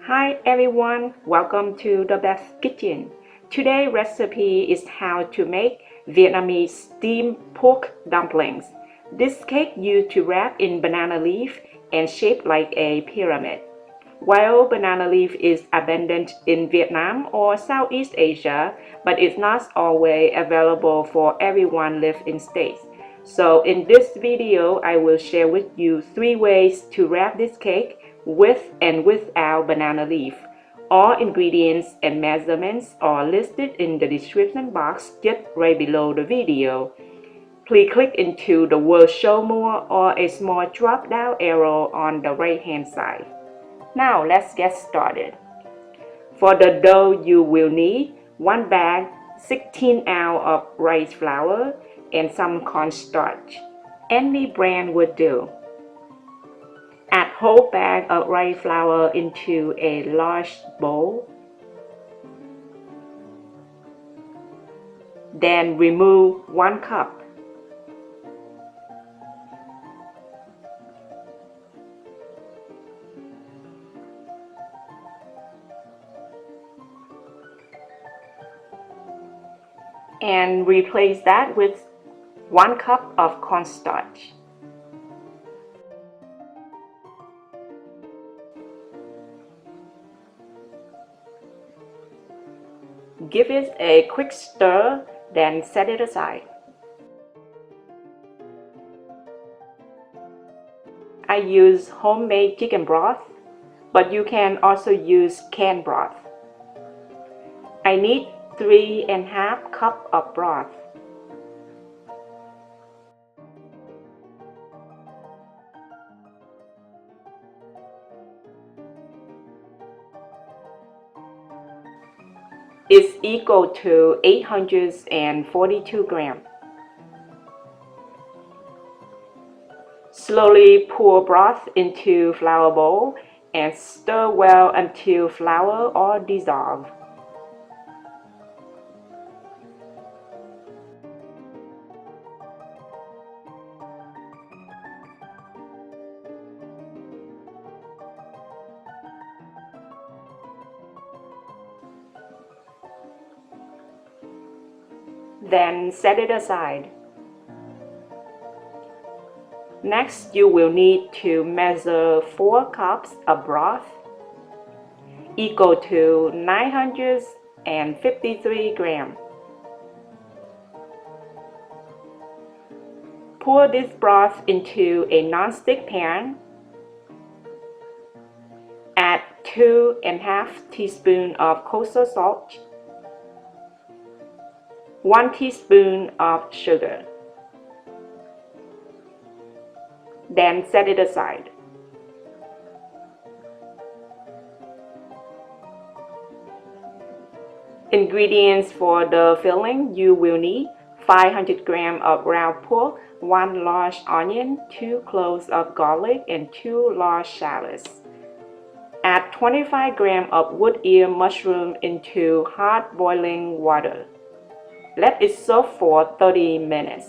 Hi everyone, welcome to the Beth kitchen. Today's recipe is how to make Vietnamese steamed pork dumplings. This cake used to wrap in banana leaf and shaped like a pyramid. While banana leaf is abundant in Vietnam or Southeast Asia, but it's not always available for everyone live in states. So in this video, I will share with you 3 ways to wrap this cake with and without banana leaf. All ingredients and measurements are listed in the description box just right below the video. Please click into the word show more or a small drop down arrow on the right hand side. Now let's get started. For the dough you will need 1 bag 16 ounces of rice flour and some cornstarch. Any brand would do. Add whole bag of rice flour into a large bowl. Then remove 1 cup. And replace that with 1 cup of cornstarch. Give it a quick stir, then set it aside. I use homemade chicken broth, but you can also use canned broth. I need 3½ cups of broth. Is equal to 842 grams. Slowly pour broth into flour bowl and stir well until flour all dissolve. Then set it aside. Next, you will need to measure 4 cups of broth, equal to 953 grams. Pour this broth into a non-stick pan. Add 2½ teaspoons of kosher salt, 1 teaspoon of sugar. Then set it aside. Ingredients for the filling: you will need 500 grams of ground pork, 1 large onion, 2 cloves of garlic, and 2 large shallots. Add 25 grams of wood ear mushroom into hot boiling water. Let it soak for 30 minutes.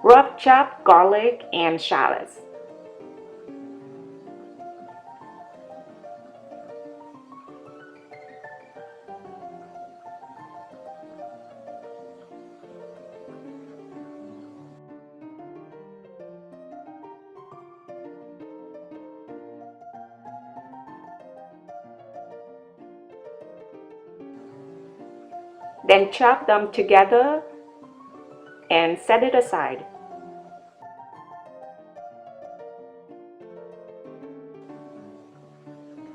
Rub chopped garlic and shallots. Then chop them together and set it aside.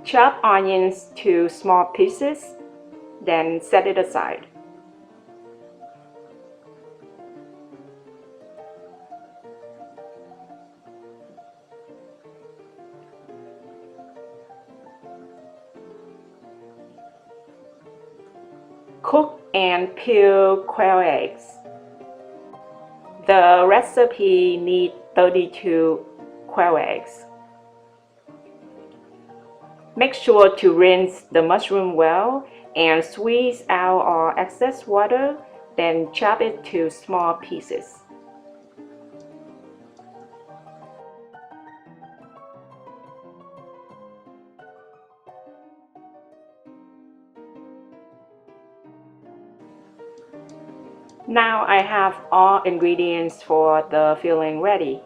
Chop onions to small pieces, then set it aside. Cook and peel quail eggs. The recipe needs 32 quail eggs. Make sure to rinse the mushroom well and squeeze out all excess water, then chop it to small pieces. Now I have all ingredients for the filling ready.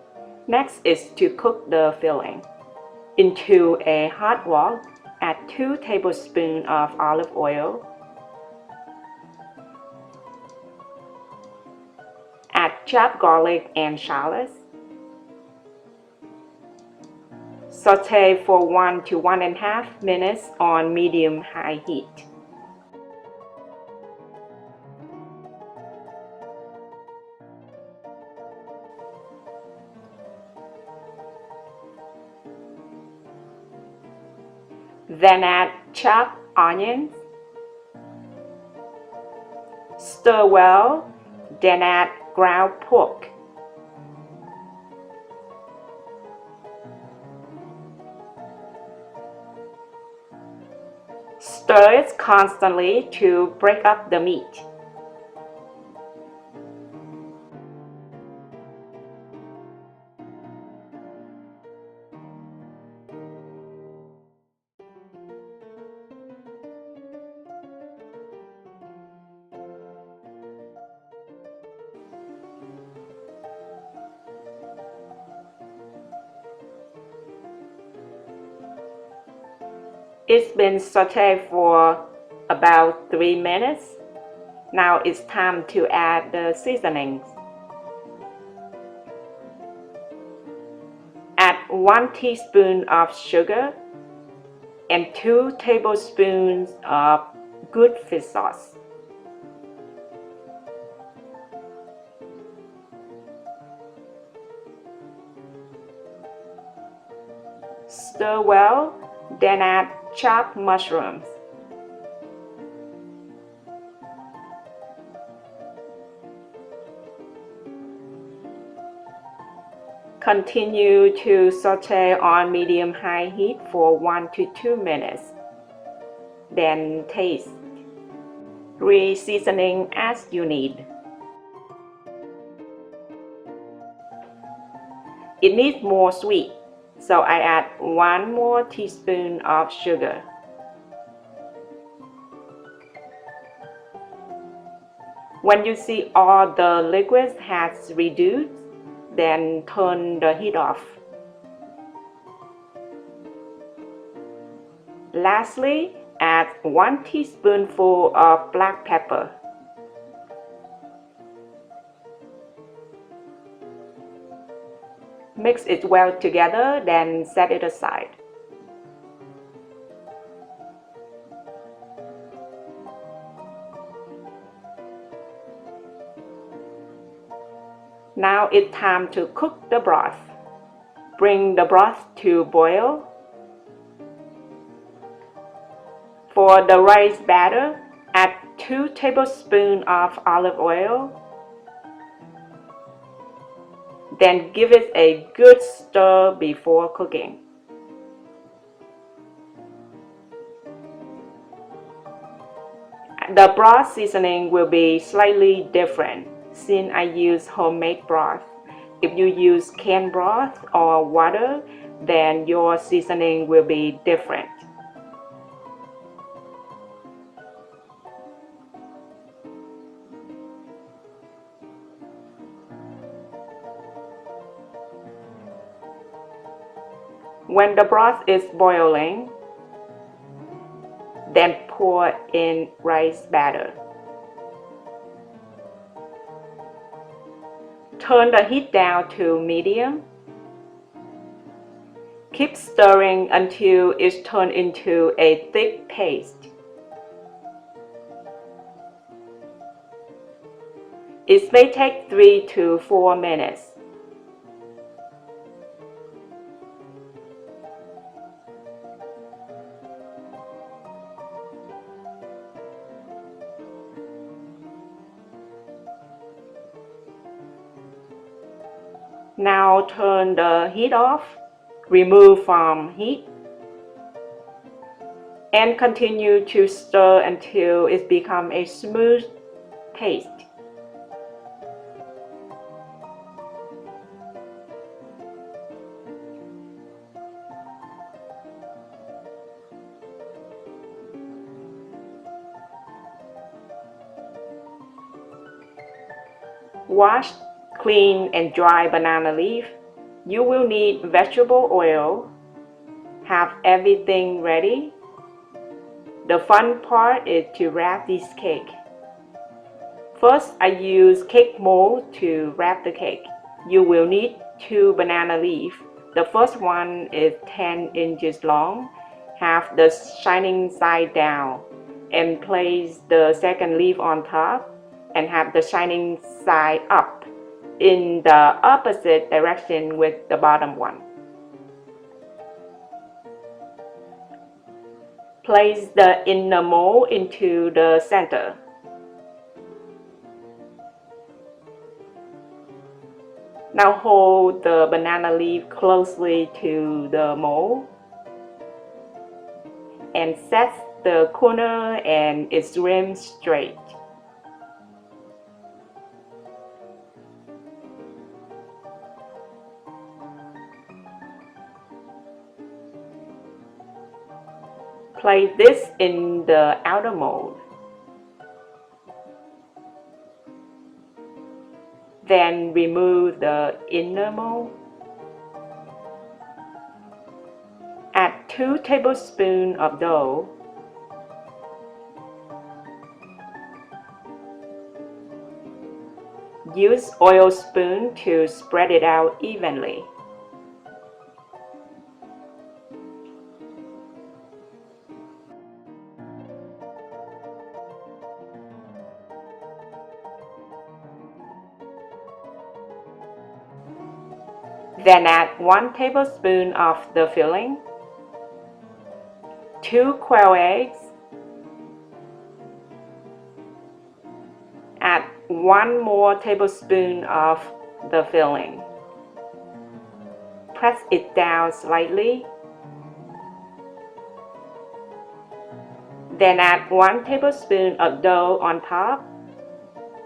Next is to cook the filling. Into a hot wok, add 2 tablespoons of olive oil. Add chopped garlic and shallots. Saute for 1 to 1.5 minutes on medium-high heat. Then add chopped onions. Stir well, then add ground pork. Stir it constantly to break up the meat. It's been sauteed for about 3 minutes. Now it's time to add the seasonings. Add 1 teaspoon of sugar and 2 tablespoons of good fish sauce. Stir well, then add chopped mushrooms. Continue to saute on medium-high heat for 1 to 2 minutes. Then taste. Re-seasoning as you need. It needs more sweet, so I add 1 more teaspoon of sugar. When you see all the liquids has reduced, then turn the heat off. Lastly, add 1 teaspoonful of black pepper. Mix it well together, then set it aside. Now it's time to cook the broth. Bring the broth to boil. For the rice batter, add 2 tablespoons of olive oil. Then give it a good stir before cooking. The broth seasoning will be slightly different since I use homemade broth. If you use canned broth or water, then your seasoning will be different. When the broth is boiling, then pour in rice batter. Turn the heat down to medium. Keep stirring until it's turned into a thick paste. It may take 3 to 4 minutes. Now turn the heat off, remove from heat, and continue to stir until it becomes a smooth paste. Wash, clean, and dry banana leaf. You will need vegetable oil. Have everything ready. The fun part is to wrap this cake. First, I use cake mold to wrap the cake. You will need 2 banana leaves. The first one is 10 inches long. Have the shining side down and place the second leaf on top and have the shining side up in the opposite direction with the bottom one. Place the inner mold into the center. Now hold the banana leaf closely to the mold and set the corner and its rim straight. Place this in the outer mold. Then remove the inner mold. Add 2 tablespoons of dough. Use oil spoon to spread it out evenly. Then add 1 tablespoon of the filling, 2 quail eggs, add 1 more tablespoon of the filling. Press it down slightly. Then add 1 tablespoon of dough on top.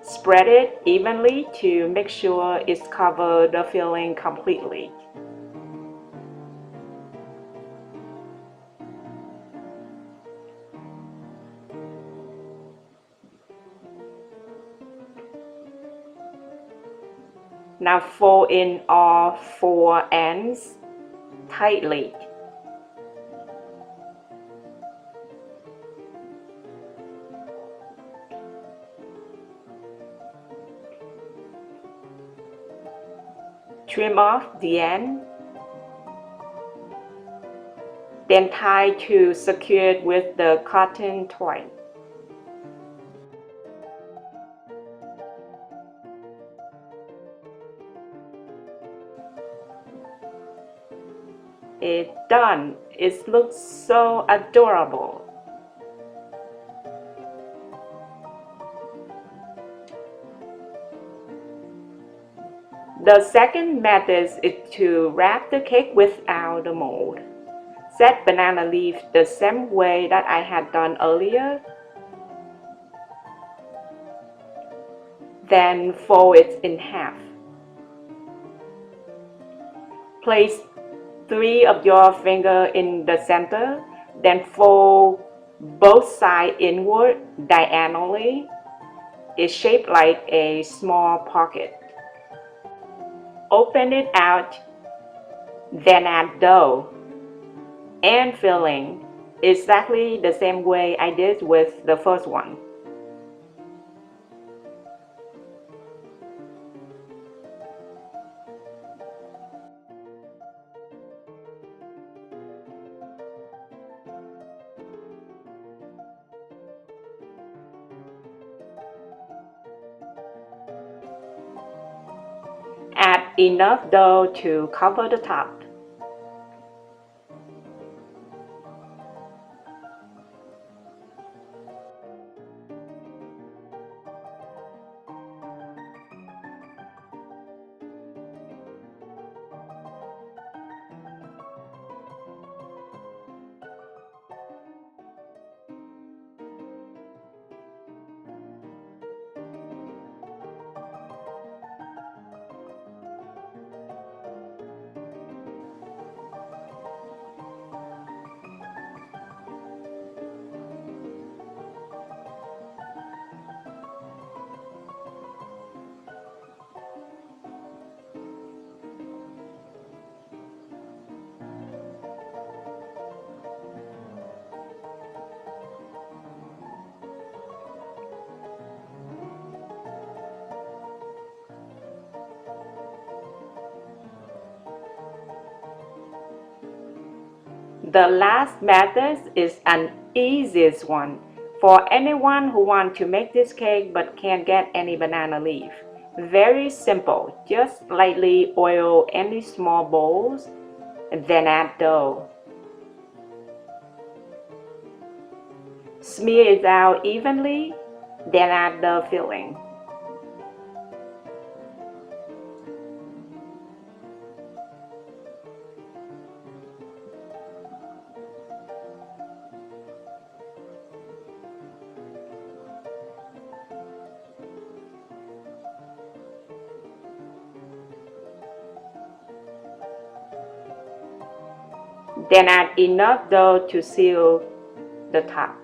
Spread it evenly to make sure it's covered the filling completely. Now fold in all 4 ends tightly. Trim off the end. Then tie to secure it with the cotton twine. It's done. It looks so adorable. The second method is to wrap the cake without the mold. Set banana leaf the same way that I had done earlier. Then fold it in half. Place 3 of your fingers in the center, then fold both sides inward diagonally. It's shaped like a small pocket. Open it out, then add dough and filling exactly the same way I did with the first one. Add enough dough to cover the top. The last method is an easiest one for anyone who wants to make this cake but can't get any banana leaf. Very simple, just lightly oil any small bowls and then add dough. Smear it out evenly, then add the filling. Then add enough dough to seal the top.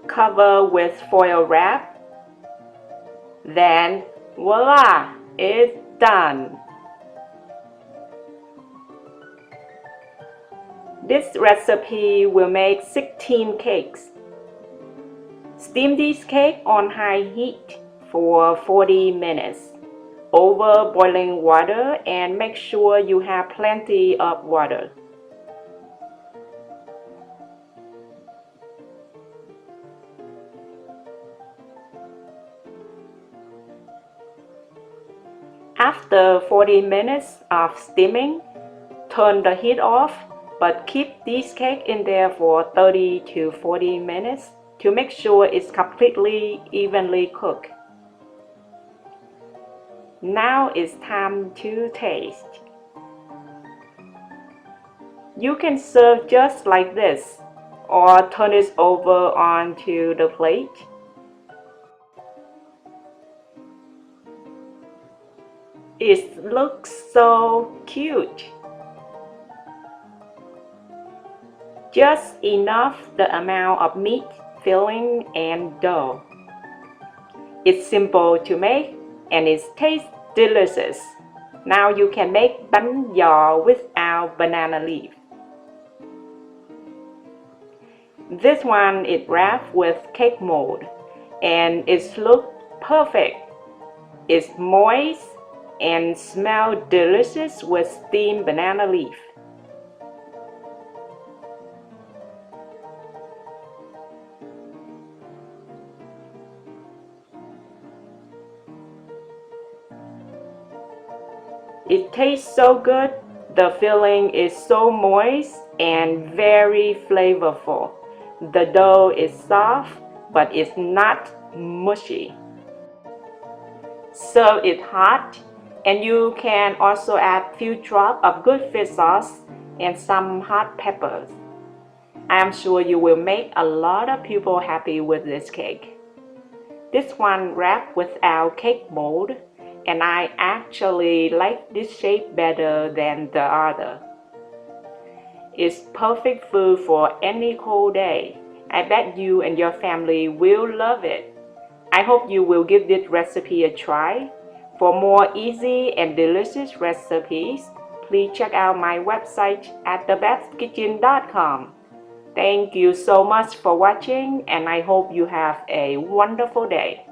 Cover with foil wrap. Then voila, it's done. This recipe will make 16 cakes. Steam these cakes on high heat for 40 minutes over boiling water, and make sure you have plenty of water. After 40 minutes of steaming, turn the heat off, but keep this cake in there for 30 to 40 minutes to make sure it's completely evenly cooked. Now it's time to taste. You can serve just like this or turn it over onto the plate. It looks so cute. Just enough the amount of meat, filling, and dough. It's simple to make and it tastes delicious. Now you can make bánh giò without banana leaf. This one is wrapped with cake mold and it looks perfect. It's moist and smells delicious with steamed banana leaf. It tastes so good. The filling is so moist and very flavorful. The dough is soft, but it's not mushy. Serve it hot, and you can also add few drops of good fish sauce and some hot peppers. I am sure you will make a lot of people happy with this cake. This one wrapped without cake mold, and I actually like this shape better than the other. It's perfect food for any cold day. I bet you and your family will love it. I hope you will give this recipe a try. For more easy and delicious recipes, please check out my website at tbsp.com. Thank you so much for watching, and I hope you have a wonderful day.